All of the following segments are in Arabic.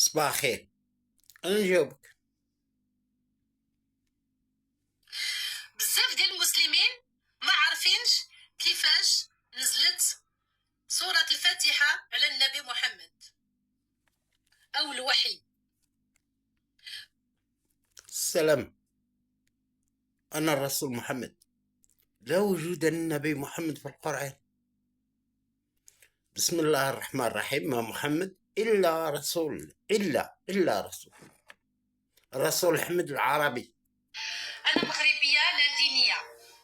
صباح خير. انا نجاوبك. بزاف ديال المسلمين ما عارفينش كيفاش نزلت سورة الفاتحة على النبي محمد أو الوحي. السلام. انا الرسول محمد، لا وجود للنبي محمد في القرآن. بسم الله الرحمن الرحيم. ما محمد الا رسول، الا رسول، الرسول احمد العربي. أنا مغربية لا دينية،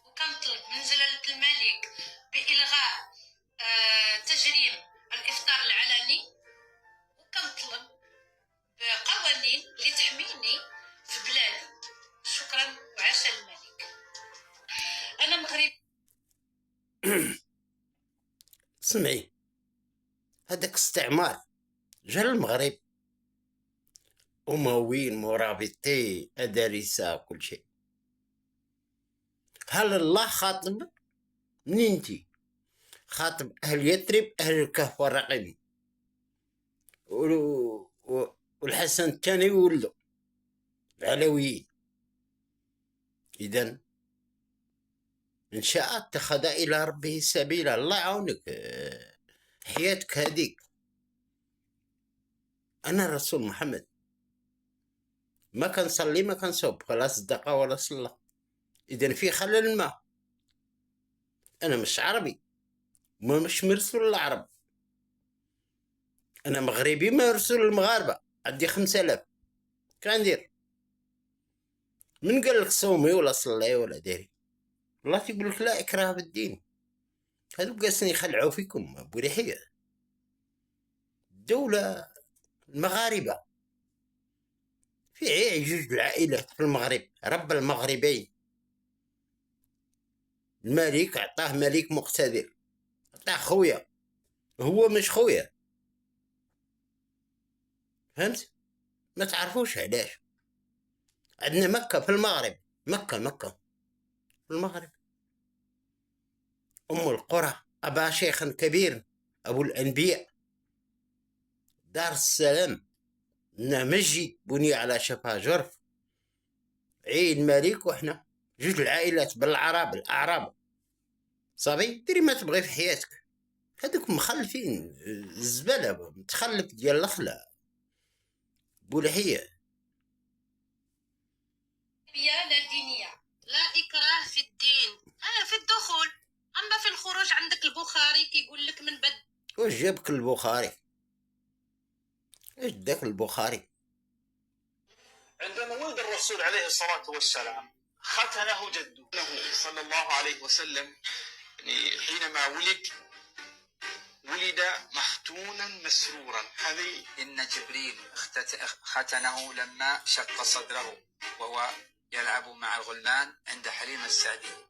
وكنطلب من جلالة الملك بإلغاء تجريم الإفطار العلني، وكنطلب بقوانين اللي تحميني في بلادي. شكرا وعاش الملك. أنا مغربية. سمعي، هذاك استعمار جا المغرب، أمويين مرابطي أدارسة كل شيء. هل الله خاطب منينتي؟ خاطب أهل يثرب، أهل الكهف والرقيم، والحسن الثاني ولدوا العلويين. إذن إن شاء اتخذ إلى ربه سبيلا. الله يعاونك حياتك هذيك. أنا الرسول محمد ما كنصلي ما كنصوم ولا صدقة ولا صلاة. إذن في خلل ما. أنا مش عربي، ما مش مرسول العرب. أنا مغربي ما مرسول المغاربة. عندي 5000 كندير. من قال لك صومي ولا صلي ولا داري؟ الله تيقول لك لا إكراه بالدين. هذو قاسين يخلعوا فيكم أبو ريحية. الدولة المغاربة في جوج العائلات في المغرب، رب المغربين. الملك عطاه ملك مقتدر، عطاه خويا، هو مش خويا. فهمت؟ ما تعرفوش علاش. عندنا مكة في المغرب، مكة في المغرب أم القرى، أبا شيخ كبير، أبو الأنبياء، دار السلام، مسجد بني على شفا جرف، عيد ملك. وإحنا جوج العائلات بالعرب الأعراب. صافي ديري ما تبغي في حياتك. هذوك مخلفين الزبالة، متخلف ديال الأخلاق. بولحية لا دينية، لا إكراه في الدين. في الدخول، أما في الخروج عندك البخاري كيقول لك من بد. واش جابك البخاري؟ ايش داك البخاري؟ عندما ولد الرسول عليه الصلاة والسلام ختنه جده صلى الله عليه وسلم. يعني حينما ولد مختونا مسرورا. هذه إن جبريل ختنه لما شق صدره وهو يلعب مع الغلمان عند حليمة السعدية.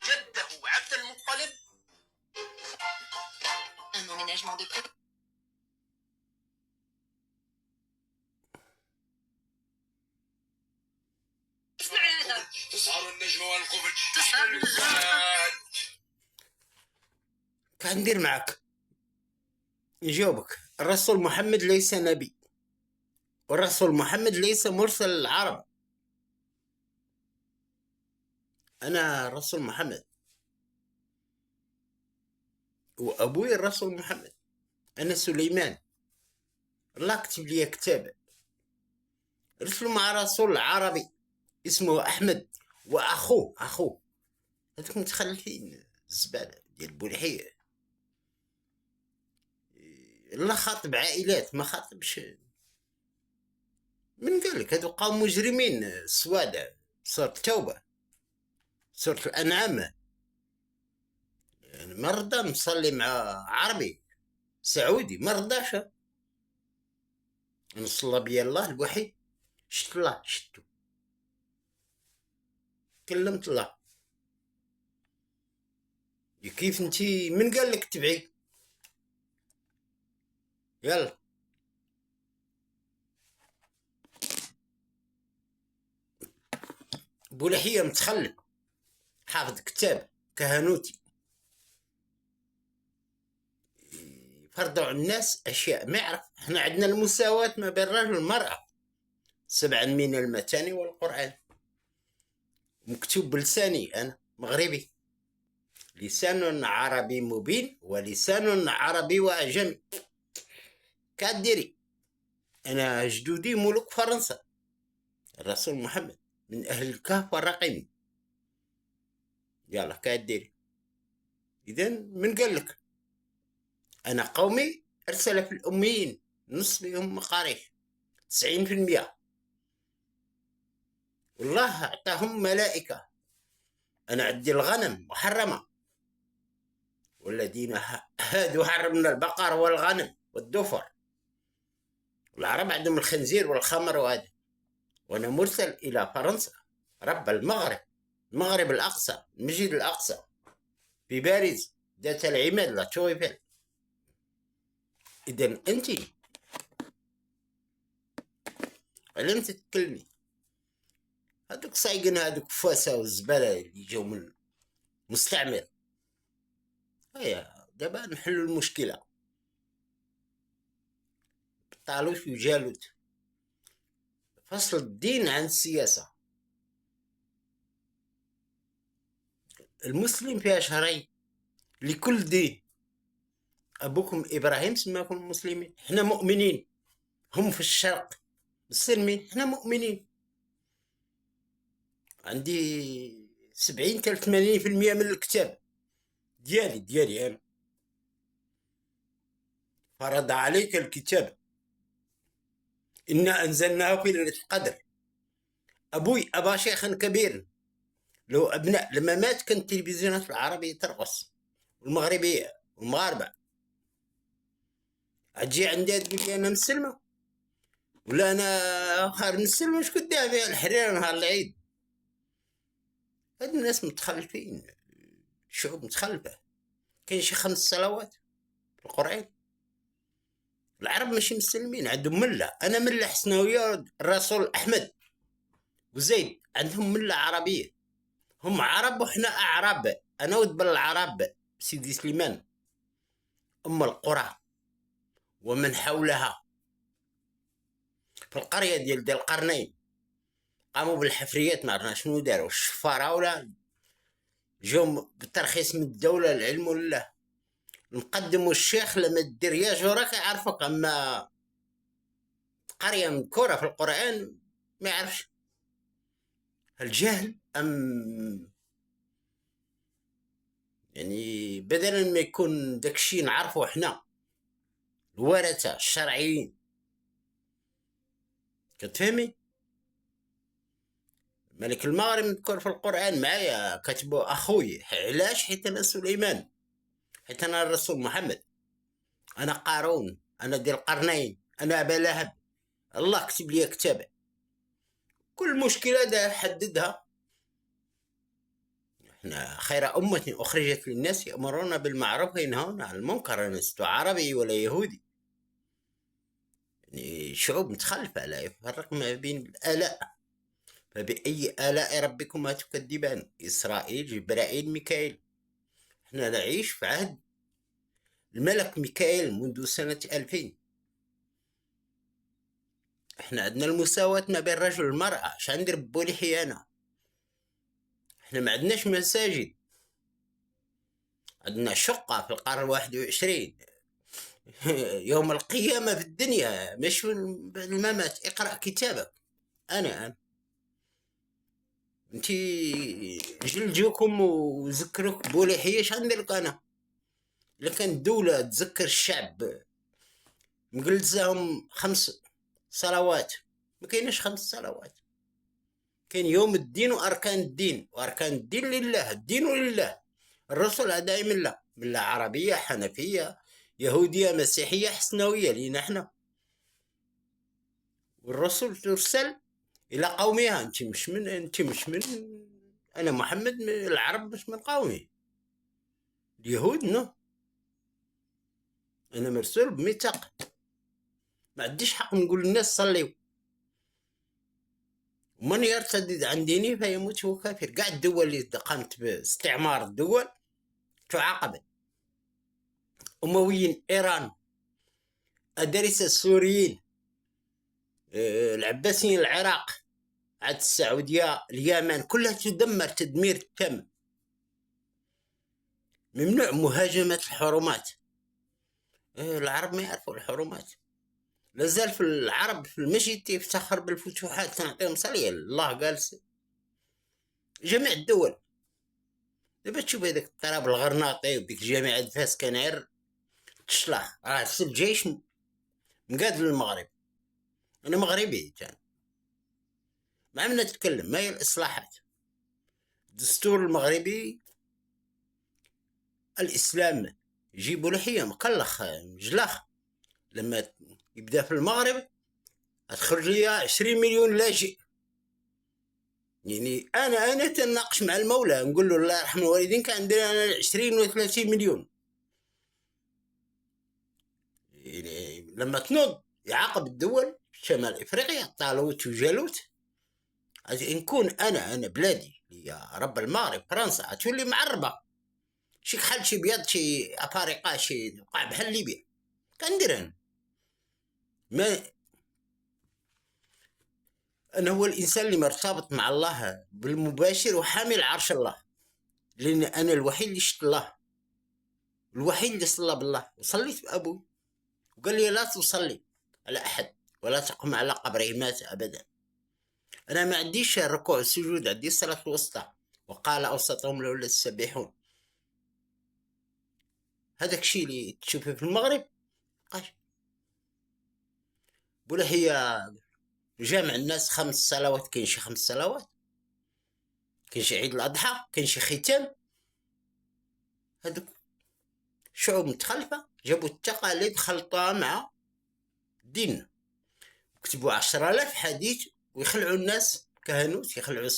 جده عبد المطلب. تسهر النجم والقفج كندير معك نجاوبك. الرسول محمد ليس نبي، والرسول محمد ليس مرسل العرب. أنا الرسول محمد، وأبوي الرسول محمد. أنا سليمان، الله كتب لي كتاب رسلوا مع رسول عربي اسمه أحمد، وأخوه هذوك متخلفين الزبالة ديال بولحية. الله خاطب عائلات، ما خاطبش. من قال لك هذو قوم مجرمين سوادة. سورة التوبة، سورة الأنعام. يعني ما رضى نصلي مع عربي سعودي، ما رضاش نصلى بيا الله الوحيد. شت الله، شتو كلمت الله. كيف انتي؟ من قال لك تبعي؟ يلا بولحية متخلف، حافظ كتاب كهنوتي. فرضوا على الناس أشياء ما يعرف. احنا عندنا المساواة ما بين الرجل والمرأة 7 من المثاني والقرآن، مكتوب بلساني أنا مغربي، لسان عربي مبين ولسان عربي وأعجمي. كاديري أنا جدودي ملوك فرنسا، الرسول محمد من أهل الكهف والرقيم. يلا كاديري. إذن من قال لك؟ أنا قومي أرسل في الأميين نص بهم مقاريش 90%، والله أعطاهم ملائكة. أنا عندي الغنم محرمة، والذين هادوا حرمنا البقر والغنم والدفر، والعرب عندهم الخنزير والخمر وهذا. وأنا مرسل إلى فرنسا، رب المغرب الأقصى، المسجد الأقصى في باريس ذات العماد لا تويفل. إذن أنت لم تتكلمي. هذوك صايقين، هذوك فاسة والزبالة اللي جاو من مستعمر. هيا دابا نحلوا المشكلة. طالوت وجالوت. فصل الدين عن السياسة. المسلم فيها شهرين لكل دين. أبوكم إبراهيم سماكم مسلمين، إحنا مؤمنين. هم في الشرق مسلمين، إحنا مؤمنين. عندي 70 حتى 80% من الكتاب ديالي أنا. فرض عليك الكتاب، إنا أنزلناه في ليلة القدر. أبوي أبا شيخا كبير لو أبناء. لما مات كانت التلفزيونات العربية ترقص والمغربية والمغاربة. أجي عندي تقول لي أنا مسلمة ولا أنا خير مسلمة؟ وش قدامي الحرير نهار العيد؟ هاد الناس متخلفين، شعوب متخلفة. كاين شي 5 صلوات في القرآن. العرب ماشي مسلمين، عندهم ملة. أنا ملة حسنوية، الرسول أحمد وزيد عندهم ملة عربية. هم عرب وحنا أعراب. أنا ودبل العرب سيدي سليمان، أم القرى ومن حولها. في القرية ديال القرنين قاموا بالحفريات، ما عرفنا شنو داروا، الشفارة ولا جاو بترخيص من الدولة. العلم لله. نقدموا الشيخ لما دير يا جوراك يعرفك، أما قرية مذكورة في القرآن ما يعرفش. الجهل أم يعني بدلا ما يكون داكشي نعرفو حنا الورثة الشرعيين. كتفهمي؟ ملك المغرب مذكور في القرآن معايا، كتبو أخوي. علاش؟ حيت أنا سليمان، حيت أنا الرسول محمد، أنا قارون، أنا ديال القرنين، أنا أبا لهب. الله كتب لي كتابه. كل مشكلة دا حددها. احنا خير أمة أخرجت للناس يأمرون بالمعروف وينهون عن المنكر. لست عربي ولا يهودي. يعني شعوب متخلفة لا يفرق ما بين الآلاء. فبأي آلاء ربكما تكذبان؟ إسرائيل، جبرائيل، ميكائيل. احنا نعيش في عهد الملك ميكائيل منذ سنة 2000. احنا عندنا المساواة ما بين الرجل والمرأة. اش عندي ربو لحية أنا؟ احنا ما عندناش مساجد. عندنا شقة في القرن 21. يوم القيامة في الدنيا مش بعد الممات. اقرأ كتابك. أنا انتي جلجوكم وذكروك بولحية. اش عندك أنا؟ لكن الدولة تذكر الشعب مجلسهم 5 صلوات. ما كايناش 5 صلوات. كاين يوم الدين وأركان الدين. وأركان الدين لله، الدين لله. الرسل دائما لا، ملة عربية، حنفية، يهودية، مسيحية، حسنوية لينا احنا. والرسل ترسل إلى قومها. انت مش من أنا محمد من العرب، مش من قومي. اليهود نو. أنا مرسول بميثاق. ما عنديش حق نقول للناس صليوا. ومن يرتد عن دينه فيموت هو كافر. كاع الدول اللي قامت باستعمار الدول تعاقبت. أمويين إيران أدرس السوريين، العباسيين، العراق، عاد السعودية، اليمن، كلها تدمر تدمير تام. ممنوع مهاجمة الحرمات. العرب ما يعرفوا الحرمات. لازال في العرب في المسجد يفتخر بالفتوحات، تنعطيهم صلية. الله قال جميع الدول. دابا تشوف هذاك التراب الغرناطي وديك جامعة فاس كنعر تشلاح، راه الجيش مقاد للمغرب. أنا مغربي كان، ما عمنا نتكلم. ما هي الإصلاحات؟ الدستور المغربي الإسلام يجيبوا لحية مقلخ مجلخ. لما يبدا في المغرب تخرج لي 20 مليون لاجئ. يعني انا تناقش مع المولى نقول له الله يرحم الوالدين كان عندنا انا 20 و 30 مليون. يعني لما تنوض يعاقب الدول شمال افريقيا طالوت وجالوت. نكون انا بلادي يا رب المغرب فرنسا تولي معربه. شي كحل شي بيض شي افارقه شي وقع بحال ليبيا. كندير انا ما أنا هو الإنسان اللي مرتبط مع الله بالمباشر وحامل عرش الله، لأن أنا الوحيد اللي شفت الله، الوحيد اللي صلى بالله. وصليت بأبوي وقال لي لا تصلي على أحد ولا تقم على قبره مات أبدا. أنا ما عنديش الركوع والسجود، عندي الصلاة الوسطى. وقال أوسطهم لولا السبيحون. هذاك الشيء اللي تشوفه في المغرب قاش بولا هي جامع الناس 5 صلوات. كاين شي 5 صلوات، كاين شي عيد الأضحى، كاين شي ختام. هذوك شعوب متخلفة جابوا التقاليد خلطوها مع الدين، كتبوا 10,000 حديث ويخلعوا الناس كهنوت، يخلعوا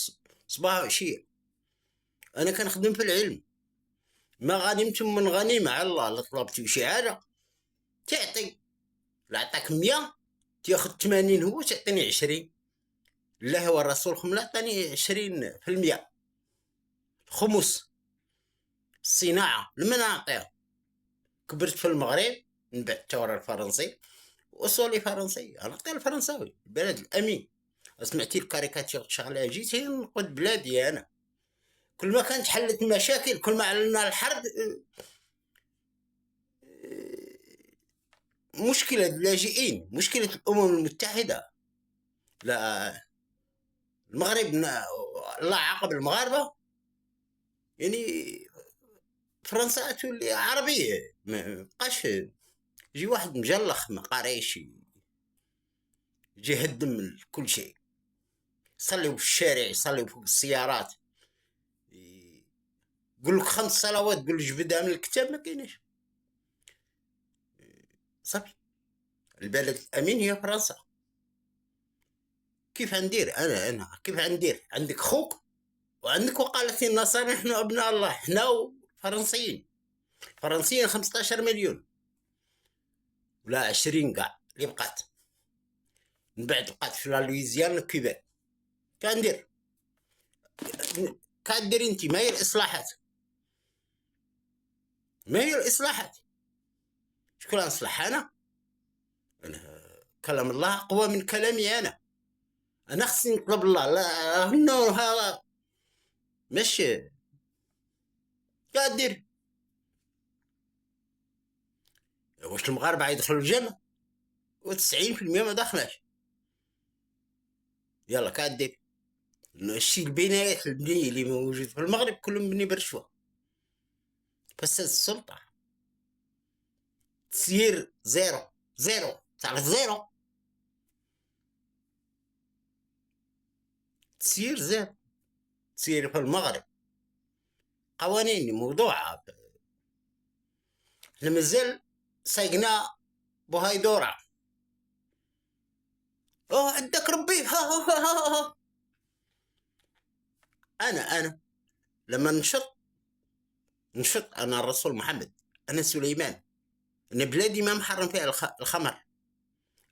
صباح وعشية. أنا كنخدم في العلم، ما غنمتم من غنيمة على الله. لا طلبتي شهادة تعطي، لا عطاك 100 تاخذ 80 هو تعطيني 20. الله والرسول لا عطاني 20%. الخمس الصناعة لمن نعطيها؟ كبرت في المغرب من بعد الثورة الفرنسي، وأصولي فرنسي. أنا قتل فرنساوي، البلد الأمين. سمعتي الكاريكاتير شغلة جيت نقود بلادي أنا. كل ما كانت حلت المشاكل، كل ما أعلنا الحرب. مشكلة اللاجئين، مشكلة الأمم المتحدة. لا المغرب الله عاقب المغاربة. يعني فرنسا تولي عربية، ما بقاش يجي واحد مجلخ ما قاريش يجي يهدم كل شيء. يصليوا في الشارع، يصليوا فوق السيارات، يقول لك 5 صلوات تقول له جبدها من الكتاب. ما كايناش صافي. البلد الامين هي فرنسا. كيف ندير انا كيف ندير؟ عندك خوك وعندك وقالت النصارى نحن ابناء الله، احنا وفرنسيين. فرنسيين 15 مليون ولا 20 كاع اللي بقات. من بعد بقات في لويزيان كيباك. كندير انت؟ ما هي الاصلاحات؟ ما هي الاصلاحات؟ شكون اصلح؟ انا كلام الله اقوى من كلامي. انا خصني نطلب الله. لا هنا هذا ماشي كدير. واش المغاربه يدخلوا الجنه؟ و90% ما داخلاش. يلا كدير. الشيء البنايات البنية اللي موجود في المغرب كله مبني برشوة. فساد السلطة، تسيير زيرو. تعرف زيرو؟ تسيير زيرو. تسيير في المغرب قوانين موضوعة. احنا مازال سايقنا بوهايدورة. عندك ربي. ها. انا لما نشط انا الرسول محمد، انا سليمان، انا بلادي ما محرم فيها الخمر،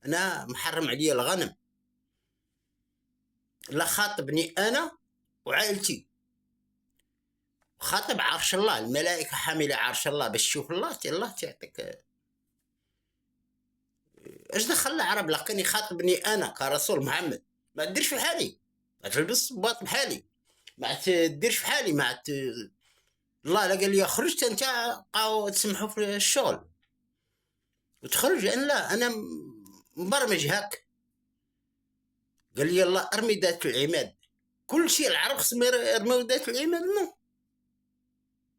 انا محرم عليا الغنم. لا خاطبني انا وعائلتي، خاطب عرش الله، الملائكه حامله عرش الله باش تشوف الله تعطيك اش دخل العرب؟ لا كان يخاطبني انا كرسول محمد، ما تديرش في حالي، ما تلبس باط بحالي، ما تديرش في حالي، الله لا قال لي خرجت انت بقاو تسمحوا في الشغل وتخرج. انا لا، انا مبرمج هاك. قال لي يلا ارمي ذات العماد، كل شيء العرب خصهم يرموا ذات العماد. نو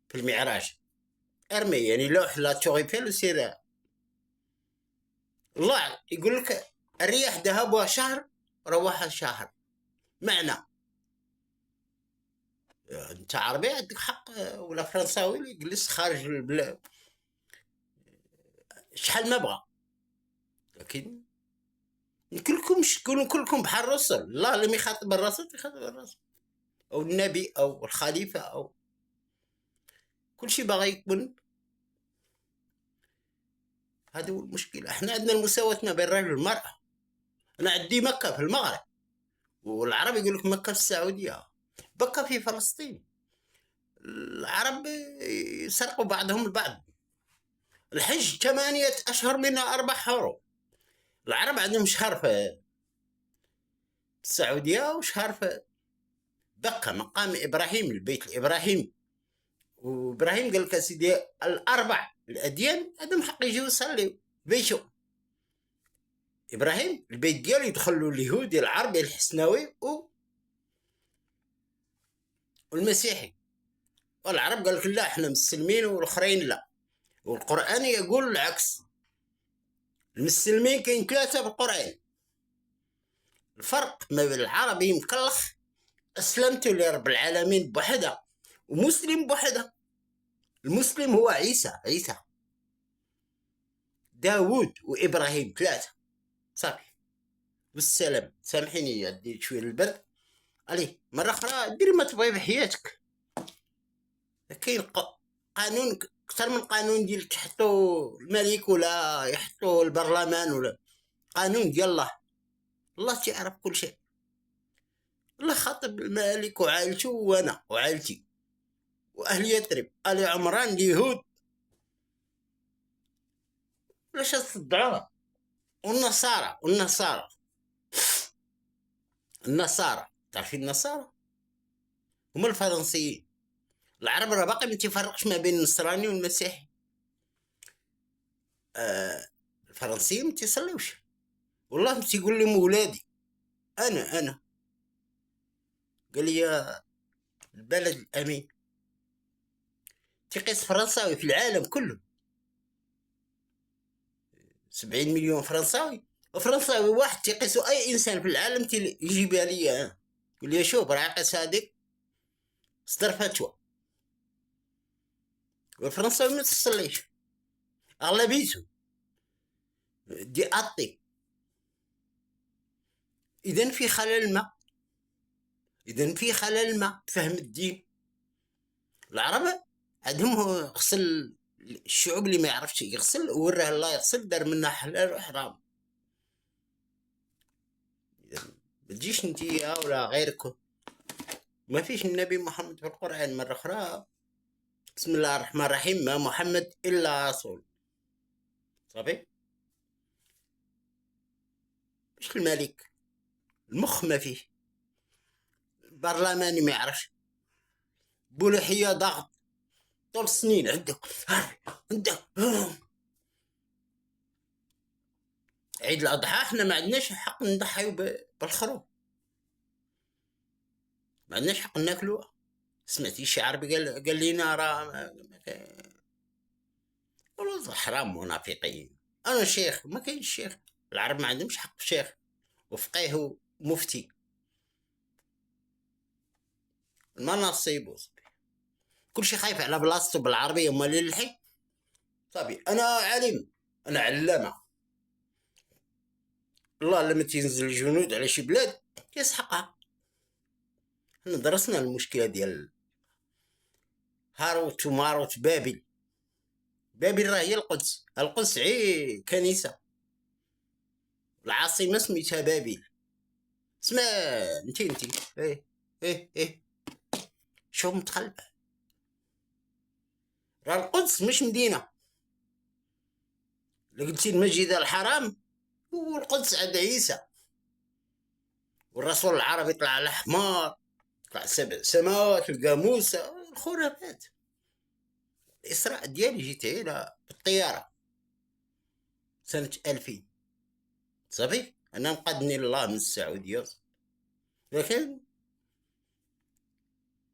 في المعراج ارمي، يعني لوح لا تشوغي فيه سير. الله يقول لك الرياح ذهبها شهر روحها شهر. معنى انت عربي عندك حق، ولا فرنساوي اللي يجلس خارج البلاد شحال ما بغى، لكن كلكم تكونوا كلكم بحال الرسل. الله لم يخاطب الرسول يخاطب الرسول او النبي او الخليفه او كل شيء باغي يكون. هذا هو المشكله. احنا عندنا المساواه ما بين الرجل والمراه. انا عندي مكه في المغرب، والعرب يقول لك مكه في السعوديه، بكه في فلسطين. العرب يسرقوا بعضهم البعض. الحج 8 أشهر منها 4 حرم. العرب عندهم شهر في السعودية وشهر في بكة، مقام إبراهيم، البيت الإبراهيمي. وإبراهيم قال لك سيدي الأربع الأديان عندهم حق يجوا يصليوا بيتو. إبراهيم البيت ديالو يدخلوا اليهودي العربي الحسناوي والمسيحي. والعرب قال لك لا احنا مسلمين والاخرين لا. والقرآن يقول العكس. المسلمين كاين 3 في القرآن. الفرق ما بين العربي مكلخ أسلمت لرب العالمين بوحدة، ومسلم بوحدة. المسلم هو عيسى داود وإبراهيم 3 صافي والسلام. سامحيني عندي شوية البرد. عليه مرة أخرى ديري ما تبغي بحياتك. كاين قانون أكثر من قانون ديال تحطو الملك ولا يحطو البرلمان ولا قانون ديال الله. الله تعرف كل شيء. الله خاطب الملك وعائلته وانا وعائلتي واهل يثرب، ال عمران، اليهود لاش تصدعوها. والنصارى تعرفين النصارى هما الفرنسيين. العرب راه باقي ما تيفرقش ما بين النصراني والمسيحي. الفرنسيين ما تيصليوش. والله تيقول لهم ولادي انا قال لي البلد الامين تيقيس فرنساوي في العالم كله. 70 مليون فرنساوي، وفرنساوي واحد تيقيسو اي انسان في العالم يجيبها ليا انا يقول لي شوف راه قيس هذيك صدر فتوى. والفرنساوي ما تصليش اغلبيته دي اطي. اذا في خلل ما فهم الدين. العرب عندهم غسل الشعوب اللي ما يعرفش يغسل وراه الله يغسل، دار منها حلال وحرام. ما تجيش انتيا ولا غيركم. ما فيش النبي محمد في القرآن. مرة أخرى بسم الله الرحمن الرحيم ما محمد إلا رسول. صافي. مش الملك المخ ما فيه، البرلماني ما يعرفش، بولحية ضغط طول السنين عندك. عيد الأضحى احنا ما عندناش حق نضحيو بالخروف، ما عندناش حق ناكلوها. سمعتي شي عربي قال لينا راه والله حرام منافقين. انا شيخ ما كاينش شيخ. العرب ما عندهمش حق شيخ وفقيه ومفتي. المناصب كلشي خايف على بلاصتو بالعربيه امال الحي. صافي انا عالم، انا علامه. الله لما تنزل الجنود على شي بلاد يسحقها. حنا درسنا المشكله ديال هاروت وماروت. بابل راه هي القدس كنيسه. العاصمه سميتها بابل. اسمع انت ايه شوف متخلفه. راه القدس مش مدينه. لو قلتي المسجد الحرام والقدس عند عيسى، والرسول العربي طلع على حمار، طلع 7 سماوات لقى موسى. الخرافات. الإسراء ديالي جيت هنا بالطيارة سنة 2000 صافي. أنا مقدني الله من السعودية، لكن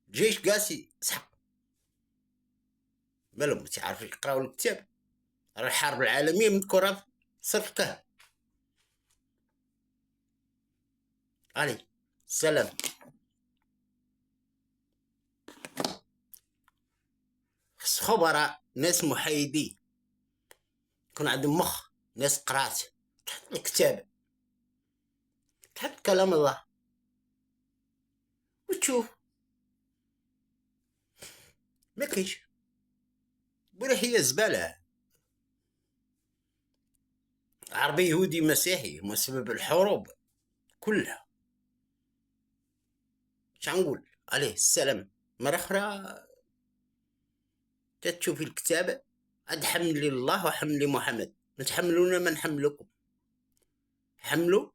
الجيش قاسي سحق مالهم ما تعرفش يقراو الكتاب. راه الحرب العالمية مذكورة في سورة الكهف. علي السلام. خص خبراء، ناس محايدين، يكون عندهم مخ، ناس قرات، تحط الكتاب، تحط كلام الله وتشوف. ما كاينش ولا هي زبالة. عربي يهودي مسيحي هما سبب الحروب كلها. شنقول عليه السلام. مرة أخرى تتشوفي الكتاب، عاد حملي الله وحملي محمد، ما تحملونا ما نحملكم. حملوا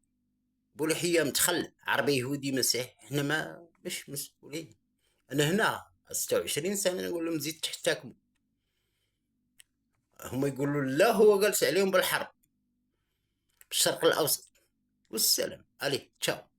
بولحية متخلى عربي يهودي مسيحي، احنا ما مش مسؤولين. انا هنا 26 سنة نقول لهم زيد تحتكموا، هم يقولوا لا هو جالس عليهم بالحرب بالشرق الأوسط. والسلام عليه. تشاو.